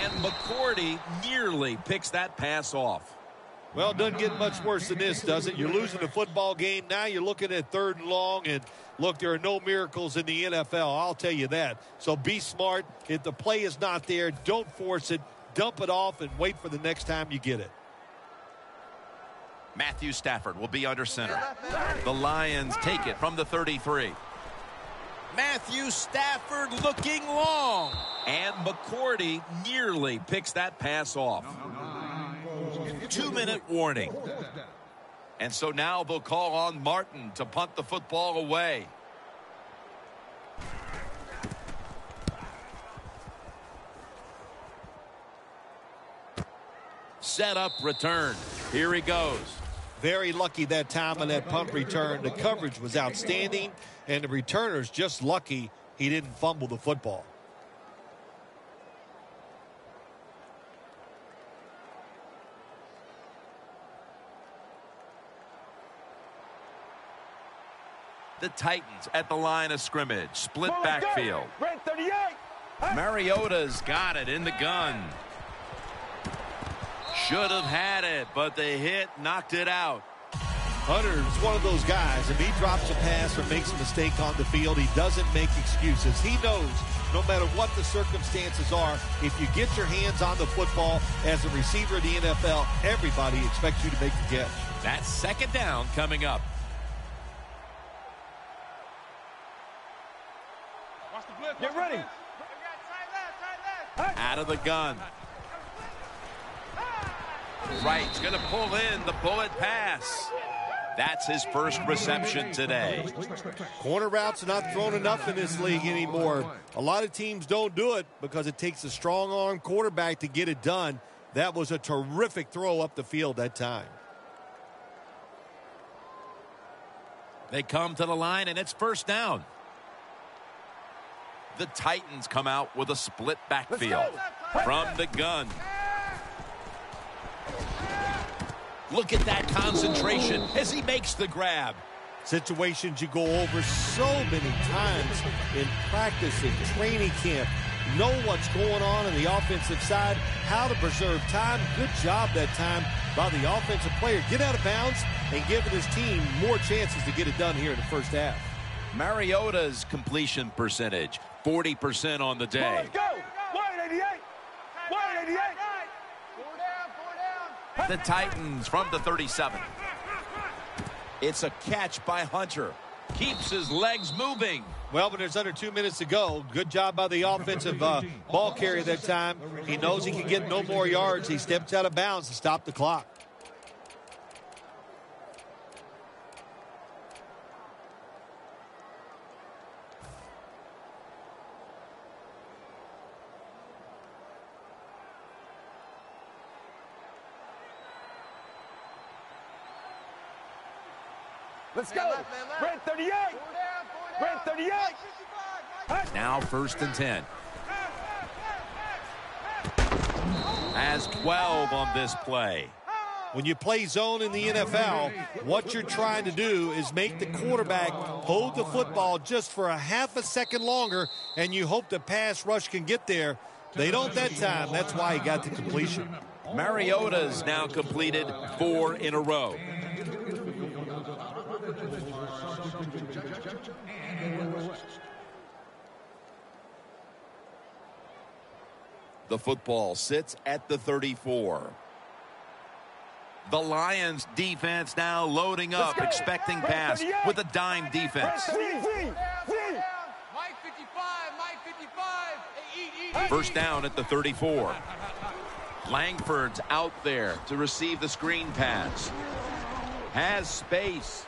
And McCourty nearly picks that pass off. Well, it doesn't get much worse than this, does it? You're losing the football game. Now you're looking at 3rd and long. And, look, there are no miracles in the NFL. I'll tell you that. So be smart. If the play is not there, don't force it. Dump it off and wait for the next time you get it. Matthew Stafford will be under center. The Lions take it from the 33. Matthew Stafford looking long. And McCourty nearly picks that pass off. 2-minute warning. And so now they'll call on Martin to punt the football away. Set up, return. Here he goes. Very lucky that time on that punt return. The coverage was outstanding, and the returner's just lucky he didn't fumble the football. The Titans at the line of scrimmage. Split backfield. Mariota's got it in the gun. Should have had it, but the hit knocked it out. Hunter's one of those guys. If he drops a pass or makes a mistake on the field, he doesn't make excuses. He knows no matter what the circumstances are, if you get your hands on the football as a receiver in the NFL, everybody expects you to make the catch. That's 2nd down coming up. Get ready. Out of the gun. Wright's going to pull in the bullet pass. That's his first reception today. Corner routes are not thrown enough in this league anymore. A lot of teams don't do it because it takes a strong arm quarterback to get it done. That was a terrific throw up the field that time. They come to the line, and it's 1st down. The Titans come out with a split backfield from the gun. Look at that concentration as he makes the grab. Situations you go over so many times in practice and training camp. Know what's going on the offensive side, how to preserve time. Good job that time by the offensive player. Get out of bounds and giving his team more chances to get it done here in the first half. Mariota's completion percentage, 40% on the day. Let's go. 188. 188. The Titans from the 37. It's a catch by Hunter. Keeps his legs moving. Well, but there's under 2 minutes to go. Good job by the offensive ball carrier that time. He knows he can get no more yards. He steps out of bounds to stop the clock. Let's go. Red 38. Red 38. Now 1st and 10. Has 12 on this play. When you play zone in the NFL, what you're trying to do is make the quarterback hold the football just for a half a second longer, and you hope the pass rush can get there. They don't that time. That's why he got the completion. Mariota's now completed 4 in a row. The football sits at the 34. The Lions defense now loading up, expecting pass with a dime defense. First down at the 34. Langford's out there to receive the screen pass. Has space.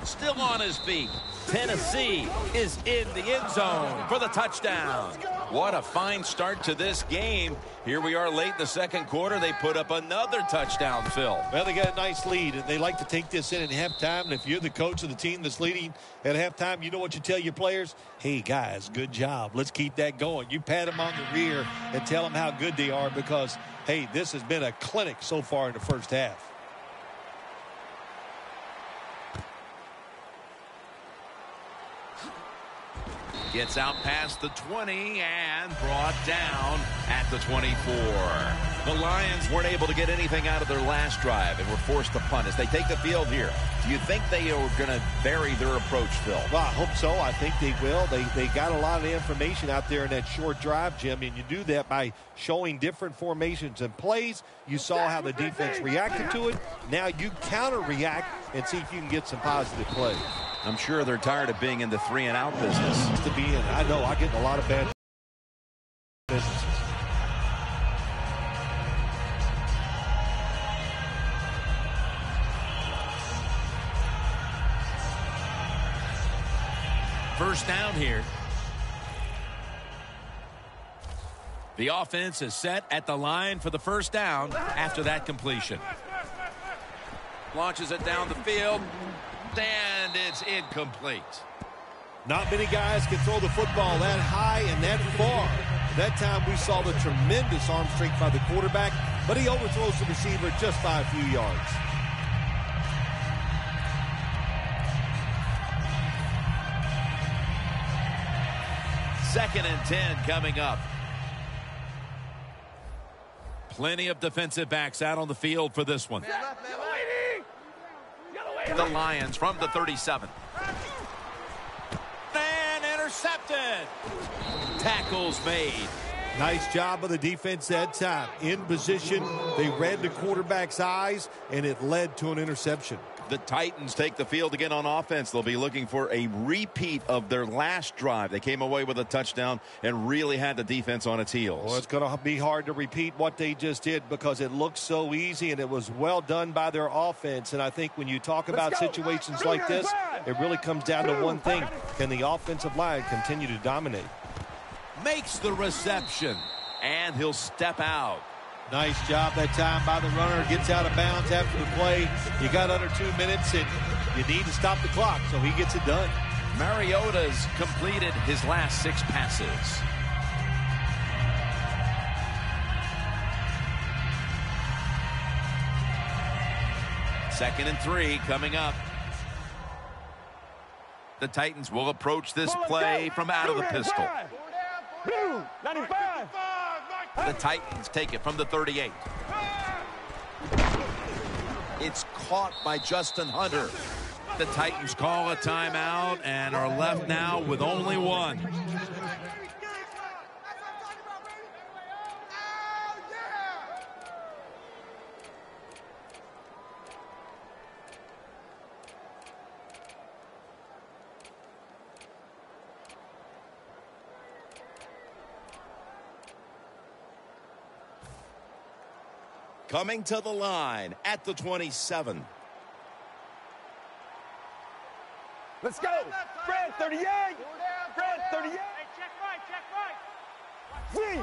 Still on his feet. Tennessee is in the end zone for the touchdown. What a fine start to this game. Here we are late in the second quarter. They put up another touchdown, Phil. Well, they got a nice lead, and they like to take this in at halftime. And if you're the coach of the team that's leading at halftime, you know what you tell your players? Hey, guys, good job. Let's keep that going. You pat them on the rear and tell them how good they are because, hey, this has been a clinic so far in the first half. Gets out past the 20 and brought down at the 24. The Lions weren't able to get anything out of their last drive and were forced to punt as they take the field here. Do you think they are going to vary their approach, Phil? Well, I hope so. I think they will. They got a lot of information out there in that short drive, Jim, and you do that by showing different formations and plays. You saw how the defense reacted to it. Now you counter-react and see if you can get some positive plays. I'm sure they're tired of being in the 3-and-out business. To be in, I know, I get in a lot of bad businesses. First down here. The offense is set at the line for the first down after that completion. Launches it down the field, and it's incomplete. Not many guys can throw the football that high and that far. That time we saw the tremendous arm strength by the quarterback, but he overthrows the receiver just by a few yards. Second and 10 coming up. Plenty of defensive backs out on the field for this one. The Lions from the 37. And intercepted. Tackles made. Nice job of the defense that time. In position, they read the quarterback's eyes, and it led to an interception. The Titans take the field again on offense. They'll be looking for a repeat of their last drive. They came away with a touchdown and really had the defense on its heels. Well, it's going to be hard to repeat what they just did because it looks so easy and it was well done by their offense. And I think when you talk about situations like this, it really comes down to one thing. Can the offensive line continue to dominate? Makes the reception, and he'll step out. Nice job that time by the runner. Gets out of bounds after the play. You got under 2 minutes, and you need to stop the clock, so he gets it done. Mariota's completed his last 6 passes. Second and 3 coming up. The Titans will approach this play from out of the pistol. Blue, 95. The Titans take it from the 38. It's caught by Justin Hunter. The Titans call a timeout and are left now with only one. Coming to the line at the 27. Let's go. Fred, 38. Fred, 38. Hey, check right.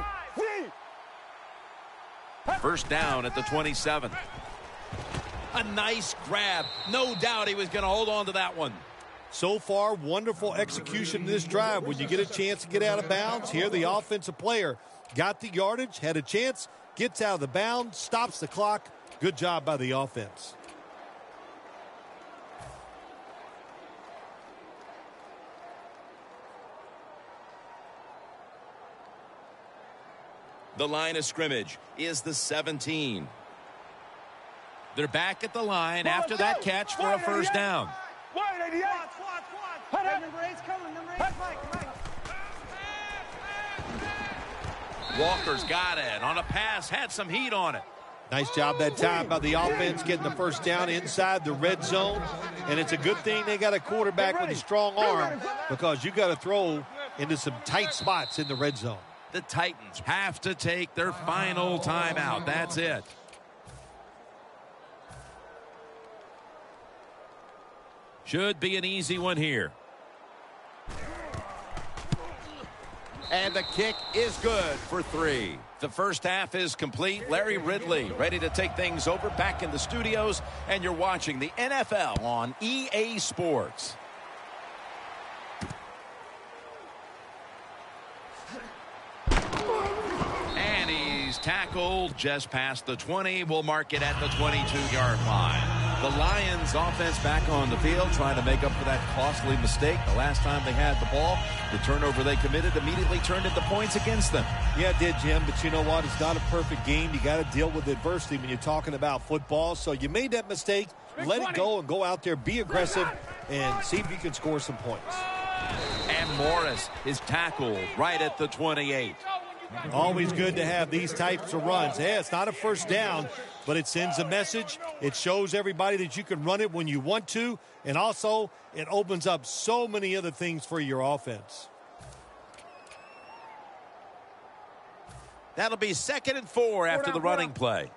Z. First down at the 27. A nice grab. No doubt he was going to hold on to that one. So far, wonderful execution in this drive. When you get a chance to get out of bounds, here the offensive player got the yardage, had a chance, gets out of the bounds, stops the clock. Good job by the offense. The line of scrimmage is the 17. They're back at the line after that catch for a first down. Wide 88. Number 8's coming. Number 8's Mike. Walker's got it on a pass, had some heat on it. Nice job that time by the offense getting the first down inside the red zone. And it's a good thing they got a quarterback with a strong arm because you got to throw into some tight spots in the red zone. The Titans have to take their final timeout. That's it. Should be an easy one here. And the kick is good for 3. The first half is complete. Larry Ridley ready to take things over back in the studios. And you're watching the NFL on EA Sports. Tackled just past the 20. We'll mark it at the 22-yard line. The Lions offense back on the field trying to make up for that costly mistake. The last time they had the ball, the turnover they committed immediately turned into points against them. Yeah, it did, Jim, but you know what? It's not a perfect game. You got to deal with adversity when you're talking about football. So you made that mistake, let it go and go out there, be aggressive, and see if you can score some points. And Morris is tackled right at the 28. Always good to have these types of runs. Yeah, it's not a first down, but it sends a message. It shows everybody that you can run it when you want to, and also it opens up so many other things for your offense. That'll be 2nd and 4 after the running play.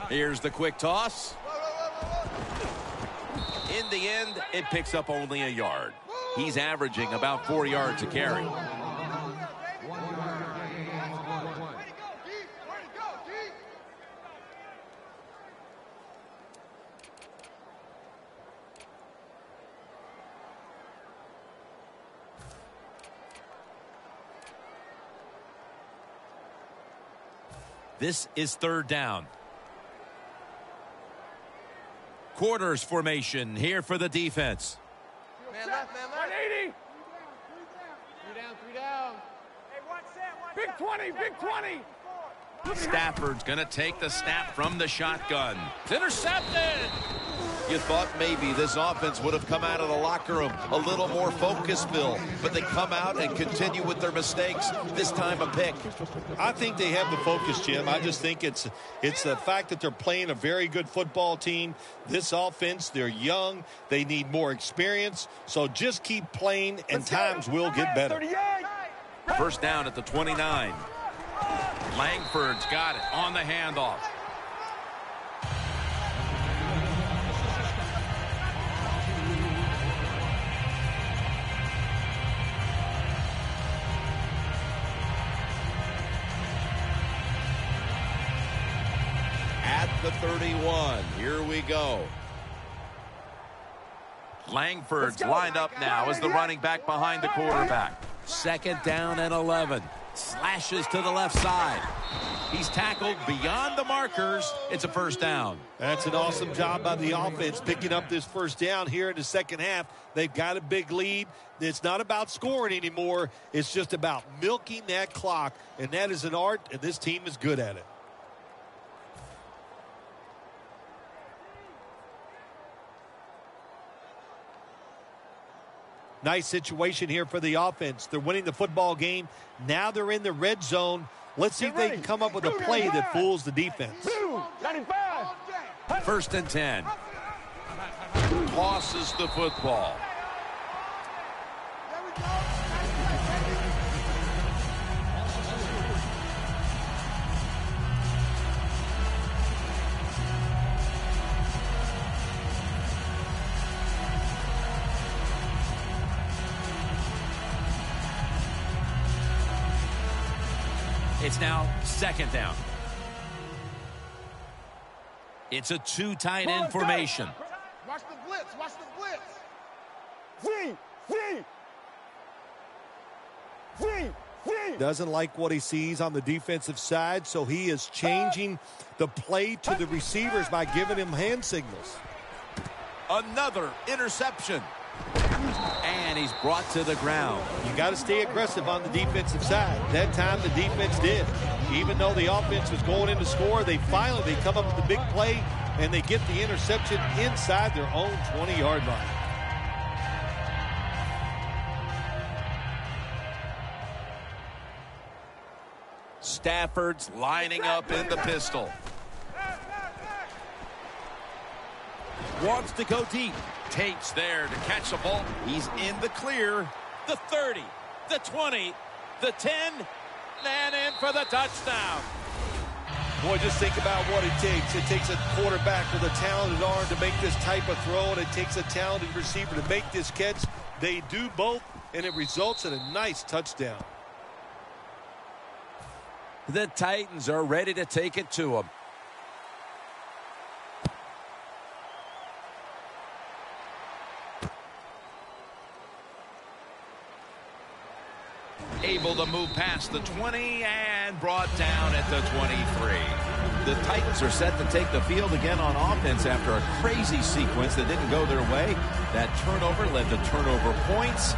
Here's the quick toss. In the end, it picks up only a yard. He's averaging about 4 yards a carry. This is 3rd down. Quarters formation here for the defense. Man left, man left. 180. 3 down. Hey, watch that. Big 20, big 20. Stafford's going to take the snap from the shotgun. It's intercepted. You thought maybe this offense would have come out of the locker room a little more focused, Bill, but they come out and continue with their mistakes, this time a pick. I think they have the focus, Jim. I just think it's the fact that they're playing a very good football team. This offense, they're young. They need more experience. So just keep playing, and times will get better. 38. First down at the 29. Langford's got it on the handoff. At the 31, here we go. Langford's lined up now as the running back behind the quarterback. 2nd down and 11. Slashes to the left side. He's tackled beyond the markers. It's a first down. That's an awesome job by the offense picking up this first down here in the second half. They've got a big lead. It's not about scoring anymore. It's just about milking that clock, and that is an art, and this team is good at it. Nice situation here for the offense. They're winning the football game. Now they're in the red zone. Let's see if they can come up with a play that fools the defense. 95. 1st and 10. Tosses the football. It's now 2nd down. It's a 2 tight end formation. Watch the blitz. Watch the blitz. Doesn't like what he sees on the defensive side, so he is changing the play to the receivers by giving him hand signals. Another interception. And he's brought to the ground. You got to stay aggressive on the defensive side. That time the defense did. Even though the offense was going in to score, they finally come up with the big play, and they get the interception inside their own 20-yard line. Stafford's lining up in the pistol. Wants to go deep. Tate's there to catch the ball. He's in the clear. The 30, the 20, the 10, and in for the touchdown. Boy, just think about what it takes. It takes a quarterback with a talented arm to make this type of throw, and it takes a talented receiver to make this catch. They do both, and it results in a nice touchdown. The Titans are ready to take it to him. Able to move past the 20 and brought down at the 23. The Titans are set to take the field again on offense after a crazy sequence that didn't go their way. That turnover led to turnover points.